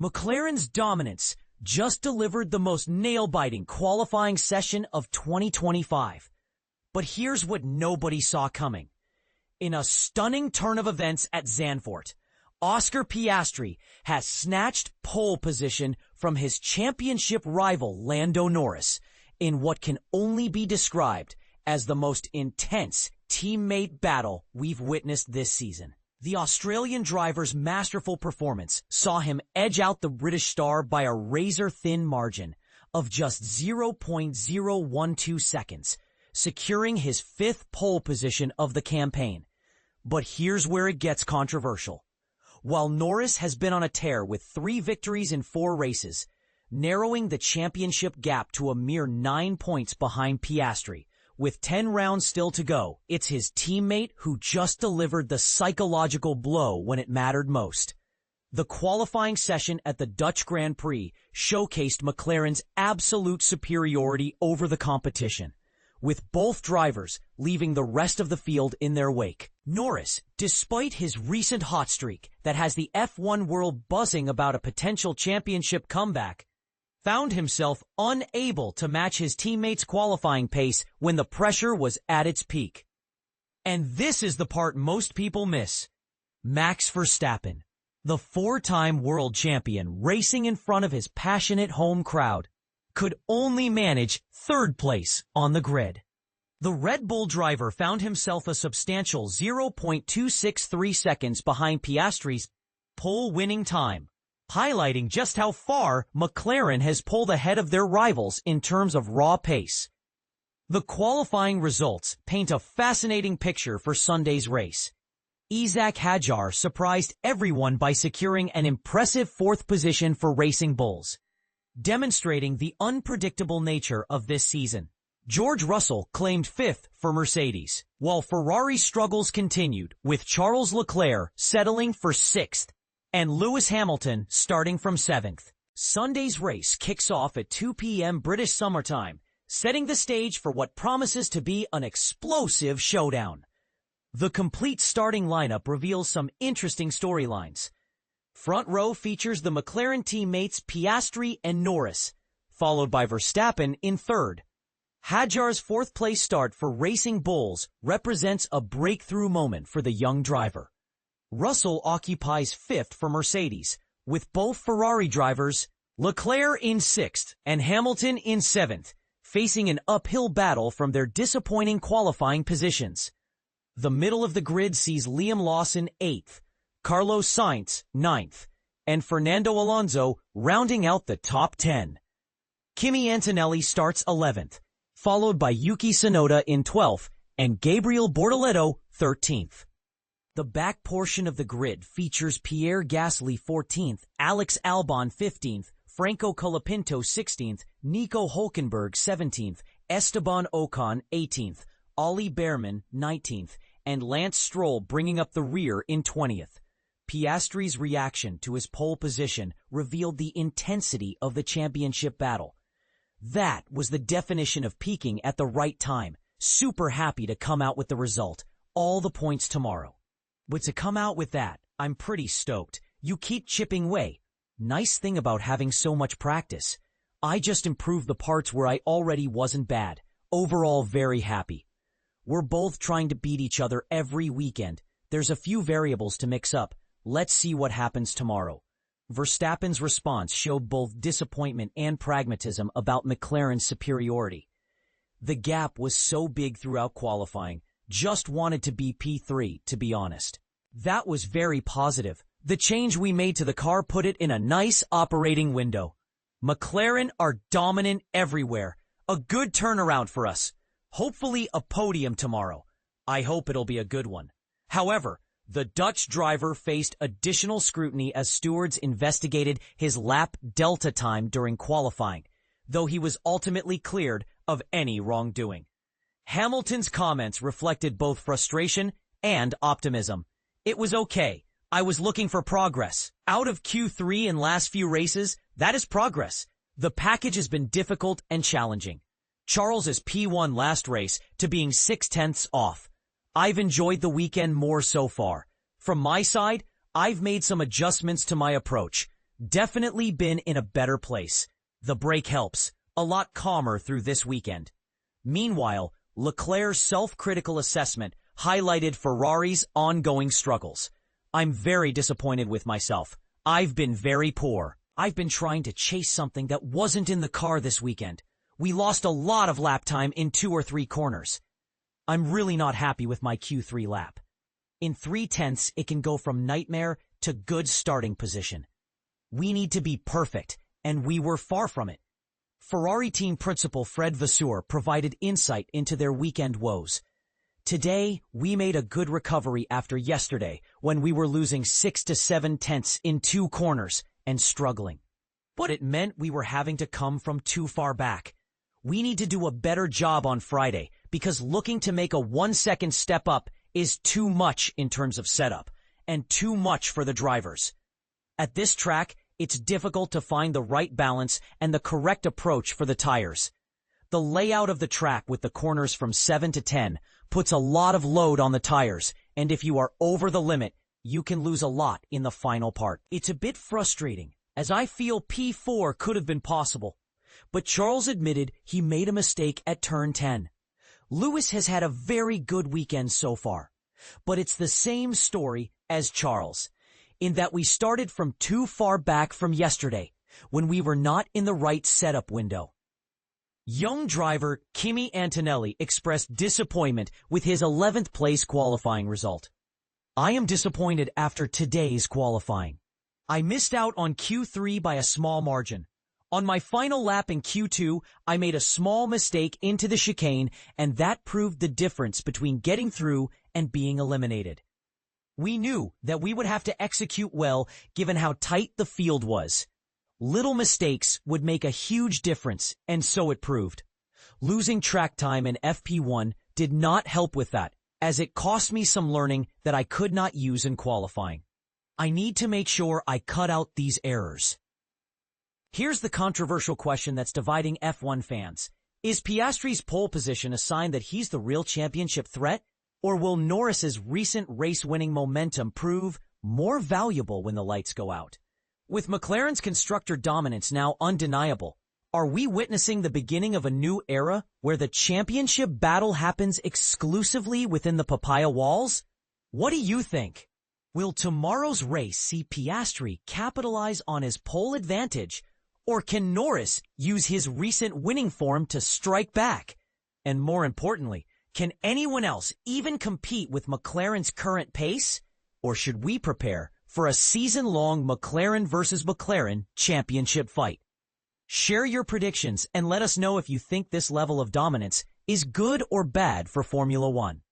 McLaren's dominance just delivered the most nail-biting qualifying session of 2025. But here's what nobody saw coming. In a stunning turn of events at Zandvoort, Oscar Piastri has snatched pole position from his championship rival Lando Norris in what can only be described as the most intense teammate battle we've witnessed this season. The Australian driver's masterful performance saw him edge out the British star by a razor-thin margin of just 0.012 seconds, securing his fifth pole position of the campaign. But here's where it gets controversial. While Norris has been on a tear with 3 victories in 4 races, narrowing the championship gap to a mere 9 points behind Piastri, with 10 rounds still to go, it's his teammate who just delivered the psychological blow when it mattered most. The qualifying session at the Dutch Grand Prix showcased McLaren's absolute superiority over the competition, with both drivers leaving the rest of the field in their wake. Norris, despite his recent hot streak that has the F1 world buzzing about a potential championship comeback, found himself unable to match his teammates' qualifying pace when the pressure was at its peak. And this is the part most people miss. Max Verstappen, the 4-time world champion racing in front of his passionate home crowd, could only manage 3rd place on the grid. The Red Bull driver found himself a substantial 0.263 seconds behind Piastri's pole-winning time, highlighting just how far McLaren has pulled ahead of their rivals in terms of raw pace. The qualifying results paint a fascinating picture for Sunday's race. Isaac Hadjar surprised everyone by securing an impressive 4th position for Racing Bulls, demonstrating the unpredictable nature of this season. George Russell claimed 5th for Mercedes, while Ferrari's struggles continued, with Charles Leclerc settling for 6th and Lewis Hamilton starting from 7th. Sunday's race kicks off at 2 p.m. British Summer Time, setting the stage for what promises to be an explosive showdown. The complete starting lineup reveals some interesting storylines. Front row features the McLaren teammates Piastri and Norris, followed by Verstappen in 3rd. Hadjar's 4th place start for Racing Bulls represents a breakthrough moment for the young driver. Russell occupies 5th for Mercedes, with both Ferrari drivers, Leclerc in 6th and Hamilton in 7th, facing an uphill battle from their disappointing qualifying positions. The middle of the grid sees Liam Lawson 8th, Carlos Sainz 9th, and Fernando Alonso rounding out the top 10. Kimi Antonelli starts 11th, followed by Yuki Tsunoda in 12th and Gabriel Bortoleto 13th. The back portion of the grid features Pierre Gasly 14th, Alex Albon 15th, Franco Colapinto 16th, Nico Hülkenberg 17th, Esteban Ocon 18th, Ollie Bearman 19th, and Lance Stroll bringing up the rear in 20th. Piastri's reaction to his pole position revealed the intensity of the championship battle. That was the definition of peaking at the right time. Super happy to come out with the result. All the points tomorrow. But to come out with that, I'm pretty stoked. You keep chipping away. Nice thing about having so much practice. I just improved the parts where I already wasn't bad. Overall, very happy. We're both trying to beat each other every weekend. There's a few variables to mix up. Let's see what happens tomorrow. Verstappen's response showed both disappointment and pragmatism about McLaren's superiority. The gap was so big throughout qualifying, just wanted to be P3, to be honest. That was very positive. The change we made to the car put it in a nice operating window. McLaren are dominant everywhere. A good turnaround for us. Hopefully a podium tomorrow. I hope it'll be a good one. However, the Dutch driver faced additional scrutiny as stewards investigated his lap delta time during qualifying, though he was ultimately cleared of any wrongdoing. Hamilton's comments reflected both frustration and optimism. It was okay. I was looking for progress. Out of Q3 in last few races, that is progress. The package has been difficult and challenging. Charles is P1 last race to being 0.6 off. I've enjoyed the weekend more so far. From my side, I've made some adjustments to my approach. Definitely been in a better place. The break helps. A lot calmer through this weekend. Meanwhile, Leclerc's self-critical assessment highlighted Ferrari's ongoing struggles. I'm very disappointed with myself. I've been very poor. I've been trying to chase something that wasn't in the car this weekend. We lost a lot of lap time in 2 or 3 corners. I'm really not happy with my Q3 lap. In 3/10, it can go from nightmare to good starting position. We need to be perfect, and we were far from it. Ferrari team principal Fred Vasseur provided insight into their weekend woes. Today, we made a good recovery after yesterday when we were losing 6 to 7 tenths in 2 corners and struggling. But it meant we were having to come from too far back. We need to do a better job on Friday because looking to make a 1-second step up is too much in terms of setup and too much for the drivers. At this track, it's difficult to find the right balance and the correct approach for the tires. The layout of the track with the corners from 7 to 10 puts a lot of load on the tires, and if you are over the limit, you can lose a lot in the final part. It's a bit frustrating, as I feel P4 could have been possible. But Charles admitted he made a mistake at turn 10. Lewis has had a very good weekend so far, but it's the same story as Charles, in that we started from too far back from yesterday, when we were not in the right setup window. Young driver Kimi Antonelli expressed disappointment with his 11th place qualifying result. I am disappointed after today's qualifying. I missed out on Q3 by a small margin. On my final lap in Q2, I made a small mistake into the chicane, and that proved the difference between getting through and being eliminated. We knew that we would have to execute well given how tight the field was. Little mistakes would make a huge difference, and so it proved. Losing track time in FP1 did not help with that, as it cost me some learning that I could not use in qualifying. I need to make sure I cut out these errors. Here's the controversial question that's dividing F1 fans. Is Piastri's pole position a sign that he's the real championship threat? Or will Norris's recent race-winning momentum prove more valuable when the lights go out? With McLaren's constructor dominance now undeniable, are we witnessing the beginning of a new era where the championship battle happens exclusively within the papaya walls? What do you think? Will tomorrow's race see Piastri capitalize on his pole advantage, or can Norris use his recent winning form to strike back? And more importantly, can anyone else even compete with McLaren's current pace? Or should we prepare for a season-long McLaren versus McLaren championship fight? Share your predictions and let us know if you think this level of dominance is good or bad for Formula One.